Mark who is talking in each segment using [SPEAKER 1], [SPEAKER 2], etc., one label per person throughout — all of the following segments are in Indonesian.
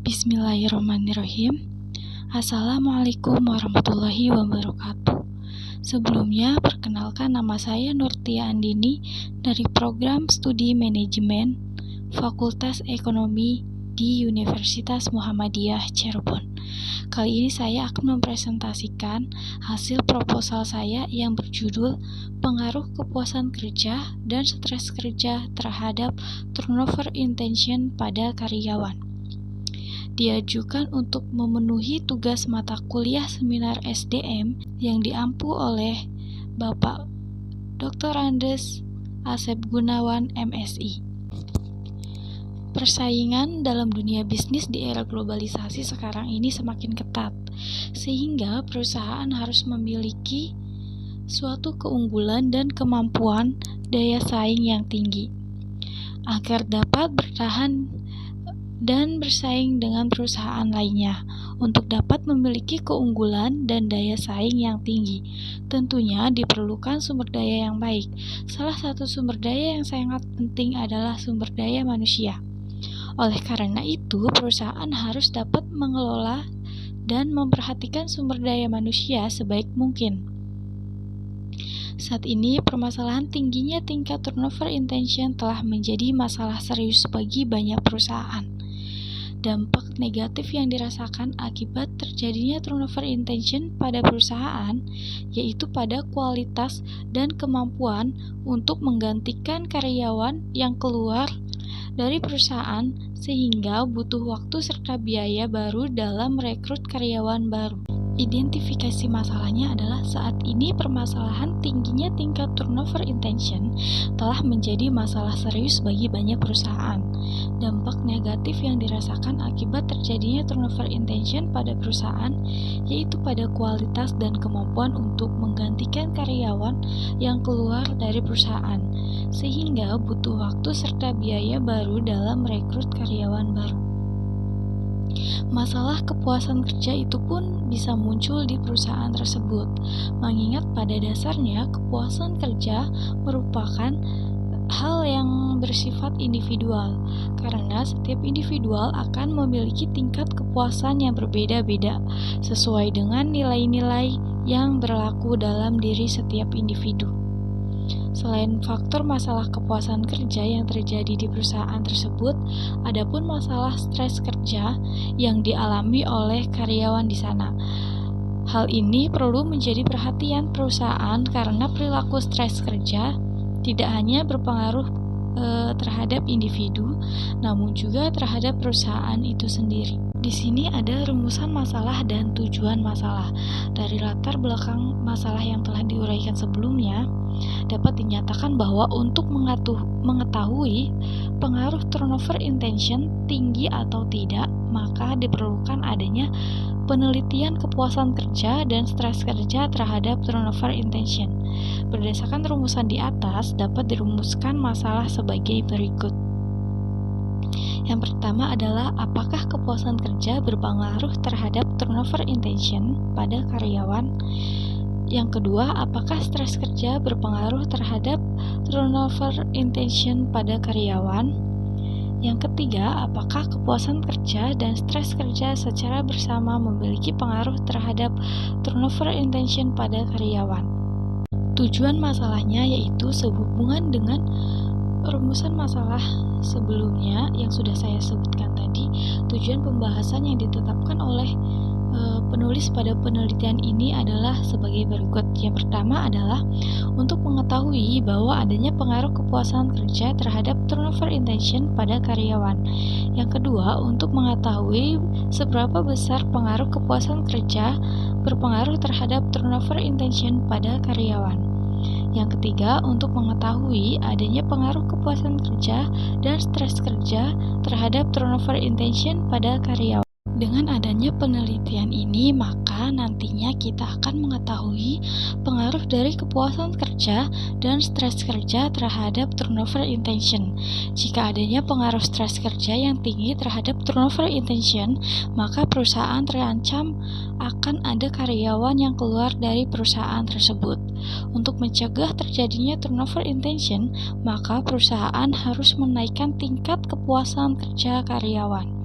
[SPEAKER 1] Bismillahirrahmanirrahim. Assalamualaikum warahmatullahi wabarakatuh. Sebelumnya, perkenalkan nama saya Nurtia Andini dari Program Studi Manajemen Fakultas Ekonomi di Universitas Muhammadiyah Cirebon. Kali ini saya akan mempresentasikan hasil proposal saya yang berjudul Pengaruh Kepuasan Kerja dan Stres Kerja terhadap Turnover Intention pada Karyawan. Diajukan untuk memenuhi tugas mata kuliah seminar SDM yang diampu oleh Bapak Dr. Andes Asep Gunawan, MSI. Persaingan dalam dunia bisnis di era globalisasi sekarang ini semakin ketat, sehingga perusahaan harus memiliki suatu keunggulan dan kemampuan daya saing yang tinggi agar dapat bertahan dan bersaing dengan perusahaan lainnya. Untuk dapat memiliki keunggulan dan daya saing yang tinggi, tentunya diperlukan sumber daya yang baik. Salah satu sumber daya yang sangat penting adalah sumber daya manusia. Oleh karena itu, perusahaan harus dapat mengelola dan memperhatikan sumber daya manusia sebaik mungkin. Saat ini, permasalahan tingginya tingkat turnover intention telah menjadi masalah serius bagi banyak perusahaan. Dampak negatif yang dirasakan akibat terjadinya turnover intention pada perusahaan yaitu pada kualitas dan kemampuan untuk menggantikan karyawan yang keluar dari perusahaan, sehingga butuh waktu serta biaya baru dalam merekrut karyawan baru. Identifikasi masalahnya adalah saat ini permasalahan tingginya tingkat turnover intention telah menjadi masalah serius bagi banyak perusahaan. Dampak negatif yang dirasakan akibat terjadinya turnover intention pada perusahaan yaitu pada kualitas dan kemampuan untuk menggantikan karyawan yang keluar dari perusahaan, sehingga butuh waktu serta biaya baru dalam merekrut karyawan baru. Masalah kepuasan kerja itu pun bisa muncul di perusahaan tersebut, mengingat pada dasarnya kepuasan kerja merupakan hal yang bersifat individual, karena setiap individual akan memiliki tingkat kepuasan yang berbeda-beda sesuai dengan nilai-nilai yang berlaku dalam diri setiap individu. Selain faktor masalah kepuasan kerja yang terjadi di perusahaan tersebut, adapun masalah stres kerja yang dialami oleh karyawan di sana. Hal ini perlu menjadi perhatian perusahaan karena perilaku stres kerja tidak hanya berpengaruh terhadap individu, namun juga terhadap perusahaan itu sendiri. Di sini ada rumusan masalah dan tujuan masalah. Dari latar belakang masalah yang telah diuraikan sebelumnya, dapat dinyatakan bahwa untuk mengetahui pengaruh turnover intention tinggi atau tidak, maka diperlukan adanya penelitian kepuasan kerja dan stres kerja terhadap turnover intention. Berdasarkan rumusan di atas, dapat dirumuskan masalah sebagai berikut. Yang pertama adalah apakah kepuasan kerja berpengaruh terhadap turnover intention pada karyawan? Yang kedua, apakah stres kerja berpengaruh terhadap turnover intention pada karyawan? Yang ketiga, apakah kepuasan kerja dan stres kerja secara bersama memiliki pengaruh terhadap turnover intention pada karyawan? Tujuan masalahnya yaitu sehubungan dengan rumusan masalah sebelumnya yang sudah saya sebutkan tadi. Tujuan pembahasan yang ditetapkan oleh penulis pada penelitian ini adalah sebagai berikut. Yang pertama adalah untuk mengetahui bahwa adanya pengaruh kepuasan kerja terhadap turnover intention pada karyawan. Yang kedua, untuk mengetahui seberapa besar pengaruh kepuasan kerja berpengaruh terhadap turnover intention pada karyawan. Yang ketiga, untuk mengetahui adanya pengaruh kepuasan kerja dan stres kerja terhadap turnover intention pada karyawan. Dengan adanya penelitian ini, maka nantinya kita akan mengetahui pengaruh dari kepuasan kerja dan stres kerja terhadap turnover intention. Jika adanya pengaruh stres kerja yang tinggi terhadap turnover intention, maka perusahaan terancam akan ada karyawan yang keluar dari perusahaan tersebut. Untuk mencegah terjadinya turnover intention, maka perusahaan harus menaikkan tingkat kepuasan kerja karyawan.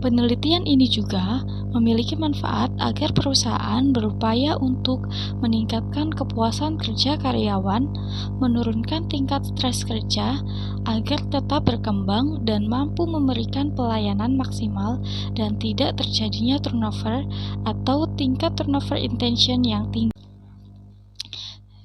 [SPEAKER 1] Penelitian ini juga memiliki manfaat agar perusahaan berupaya untuk meningkatkan kepuasan kerja karyawan, menurunkan tingkat stres kerja, agar tetap berkembang dan mampu memberikan pelayanan maksimal dan tidak terjadinya turnover atau tingkat turnover intention yang tinggi.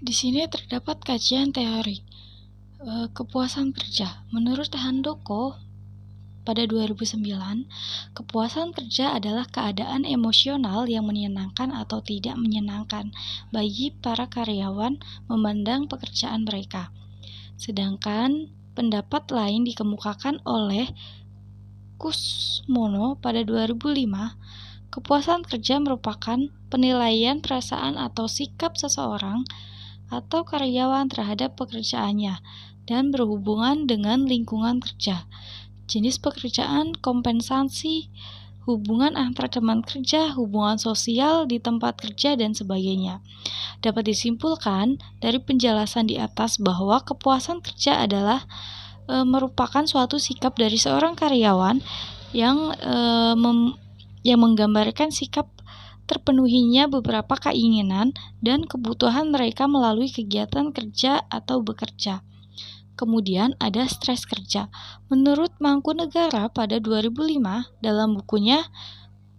[SPEAKER 1] Di sini terdapat kajian teori kepuasan kerja. Menurut Handoko, pada 2009, kepuasan kerja adalah keadaan emosional yang menyenangkan atau tidak menyenangkan bagi para karyawan memandang pekerjaan mereka. Sedangkan pendapat lain dikemukakan oleh Kusmono pada 2005, kepuasan kerja merupakan penilaian perasaan atau sikap seseorang atau karyawan terhadap pekerjaannya dan berhubungan dengan lingkungan kerja, jenis pekerjaan, kompensasi, hubungan antar teman kerja, hubungan sosial di tempat kerja, dan sebagainya. Dapat disimpulkan dari penjelasan di atas bahwa kepuasan kerja adalah merupakan suatu sikap dari seorang karyawan yang menggambarkan sikap terpenuhinya beberapa keinginan dan kebutuhan mereka melalui kegiatan kerja atau bekerja. Kemudian ada stres kerja. Menurut Mangkunegara pada 2005, dalam bukunya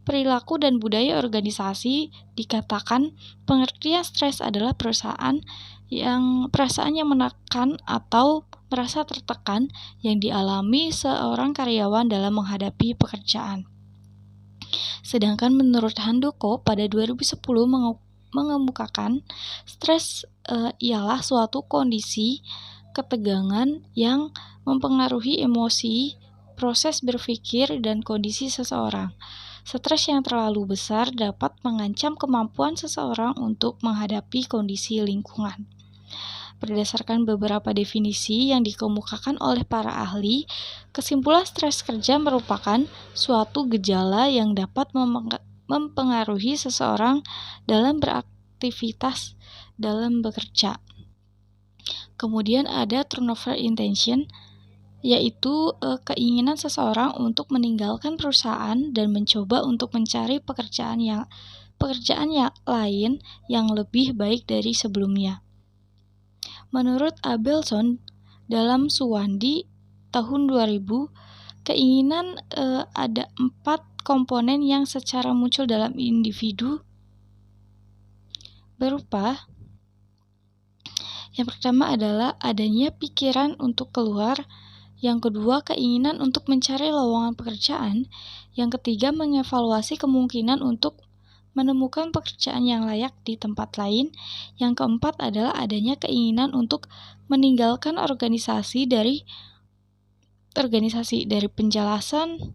[SPEAKER 1] Perilaku dan Budaya Organisasi, dikatakan pengertian stres adalah perasaan yang menekan atau merasa tertekan yang dialami seorang karyawan dalam menghadapi pekerjaan. Sedangkan menurut Handoko pada 2010 mengemukakan stres ialah suatu kondisi ketegangan yang mempengaruhi emosi, proses berpikir, dan kondisi seseorang. Stres yang terlalu besar dapat mengancam kemampuan seseorang untuk menghadapi kondisi lingkungan. Berdasarkan beberapa definisi yang dikemukakan oleh para ahli, kesimpulan stres kerja merupakan suatu gejala yang dapat mempengaruhi seseorang dalam beraktivitas dalam bekerja. Kemudian ada turnover intention, yaitu keinginan seseorang untuk meninggalkan perusahaan dan mencoba untuk mencari pekerjaan yang lain yang lebih baik dari sebelumnya. Menurut Abelson dalam Suwandi tahun 2000, keinginan ada 4 komponen yang secara muncul dalam individu berupa: yang pertama adalah adanya pikiran untuk keluar, yang kedua keinginan untuk mencari lowongan pekerjaan, yang ketiga mengevaluasi kemungkinan untuk menemukan pekerjaan yang layak di tempat lain, yang keempat adalah adanya keinginan untuk meninggalkan organisasi dari penjelasan,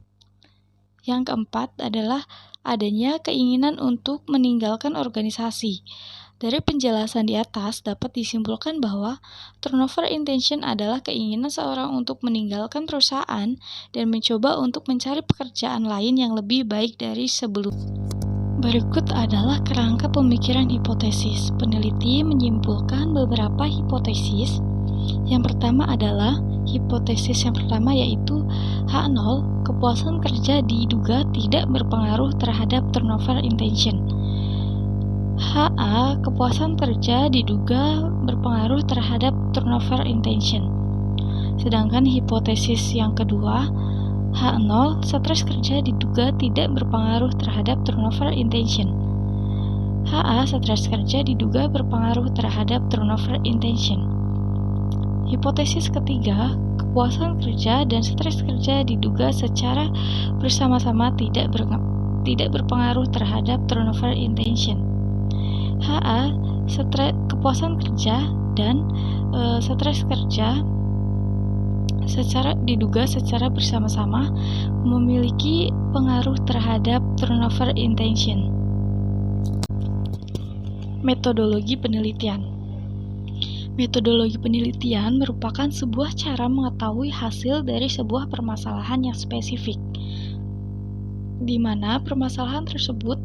[SPEAKER 1] yang keempat adalah adanya keinginan untuk meninggalkan organisasi. Dari penjelasan di atas dapat disimpulkan bahwa turnover intention adalah keinginan seorang untuk meninggalkan perusahaan dan mencoba untuk mencari pekerjaan lain yang lebih baik dari sebelumnya. Berikut adalah kerangka pemikiran hipotesis. Peneliti menyimpulkan beberapa hipotesis. Yang pertama adalah hipotesis yang pertama, yaitu H0, kepuasan kerja diduga tidak berpengaruh terhadap turnover intention. HA, kepuasan kerja diduga berpengaruh terhadap turnover intention. Sedangkan hipotesis yang kedua, H0, stres kerja diduga tidak berpengaruh terhadap turnover intention. HA, stres kerja diduga berpengaruh terhadap turnover intention. Hipotesis ketiga, kepuasan kerja dan stres kerja diduga secara bersama-sama tidak berpengaruh terhadap turnover intention. HA, kepuasan kerja dan stres kerja diduga secara bersama-sama memiliki pengaruh terhadap turnover intention. Metodologi penelitian. Metodologi penelitian merupakan sebuah cara mengetahui hasil dari sebuah permasalahan yang spesifik, di mana permasalahan tersebut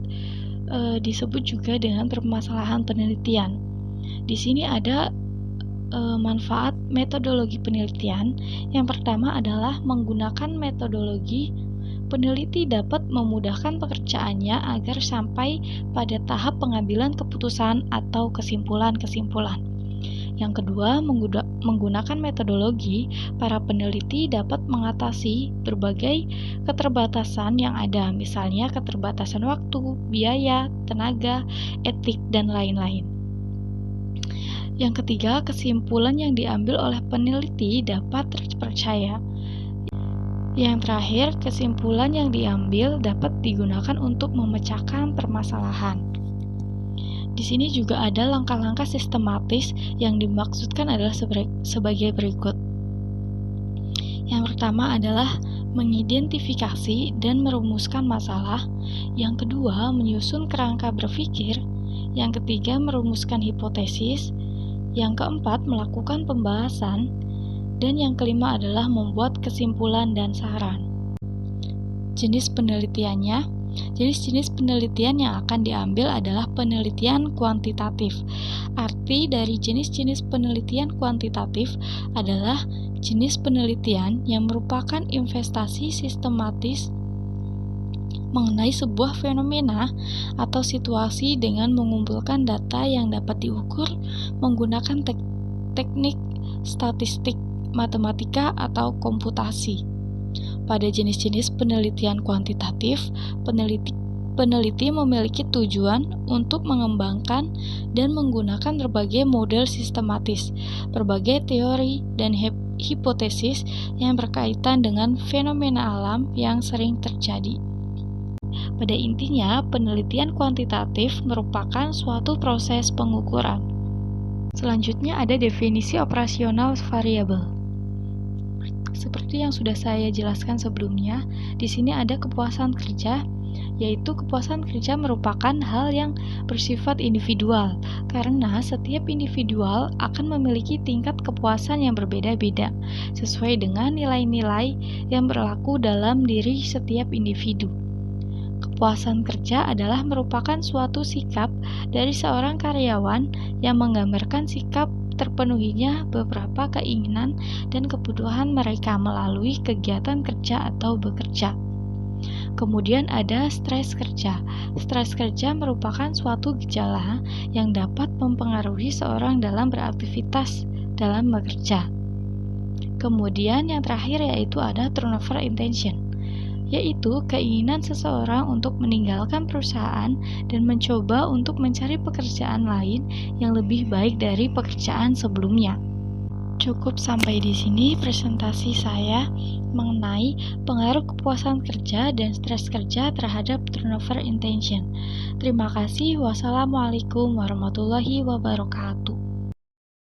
[SPEAKER 1] disebut juga dengan permasalahan penelitian. Di sini ada manfaat metodologi penelitian. Yang pertama adalah menggunakan metodologi peneliti dapat memudahkan pekerjaannya agar sampai pada tahap pengambilan keputusan atau kesimpulan-kesimpulan. Yang kedua, menggunakan metodologi, para peneliti dapat mengatasi berbagai keterbatasan yang ada, misalnya keterbatasan waktu, biaya, tenaga, etik, dan lain-lain. Yang ketiga, kesimpulan yang diambil oleh peneliti dapat terpercaya. Yang terakhir, kesimpulan yang diambil dapat digunakan untuk memecahkan permasalahan. Di sini juga ada langkah-langkah sistematis yang dimaksudkan adalah sebagai berikut. Yang pertama adalah mengidentifikasi dan merumuskan masalah. Yang kedua, menyusun kerangka berpikir. Yang ketiga, merumuskan hipotesis. Yang keempat, melakukan pembahasan. Dan yang kelima adalah membuat kesimpulan dan saran. Jenis penelitiannya. Jenis-jenis penelitian yang akan diambil adalah penelitian kuantitatif. Arti dari jenis-jenis penelitian kuantitatif adalah jenis penelitian yang merupakan investasi sistematis mengenai sebuah fenomena atau situasi dengan mengumpulkan data yang dapat diukur menggunakan teknik statistik, matematika, atau komputasi. Pada jenis-jenis penelitian kuantitatif, peneliti memiliki tujuan untuk mengembangkan dan menggunakan berbagai model sistematis, berbagai teori, dan hipotesis yang berkaitan dengan fenomena alam yang sering terjadi. Pada intinya, penelitian kuantitatif merupakan suatu proses pengukuran. Selanjutnya ada definisi operasional variabel. Seperti yang sudah saya jelaskan sebelumnya, di sini ada kepuasan kerja, yaitu kepuasan kerja merupakan hal yang bersifat individual, karena setiap individual akan memiliki tingkat kepuasan yang berbeda-beda, sesuai dengan nilai-nilai yang berlaku dalam diri setiap individu. Kepuasan kerja adalah merupakan suatu sikap dari seorang karyawan yang menggambarkan sikap terpenuhinya beberapa keinginan dan kebutuhan mereka melalui kegiatan kerja atau bekerja. Kemudian ada stres kerja. Stres kerja merupakan suatu gejala yang dapat mempengaruhi seorang dalam beraktivitas dalam bekerja. Kemudian yang terakhir yaitu ada turnover intention, yaitu keinginan seseorang untuk meninggalkan perusahaan dan mencoba untuk mencari pekerjaan lain yang lebih baik dari pekerjaan sebelumnya. Cukup sampai di sini presentasi saya mengenai pengaruh kepuasan kerja dan stres kerja terhadap turnover intention. Terima kasih. Wassalamualaikum warahmatullahi wabarakatuh.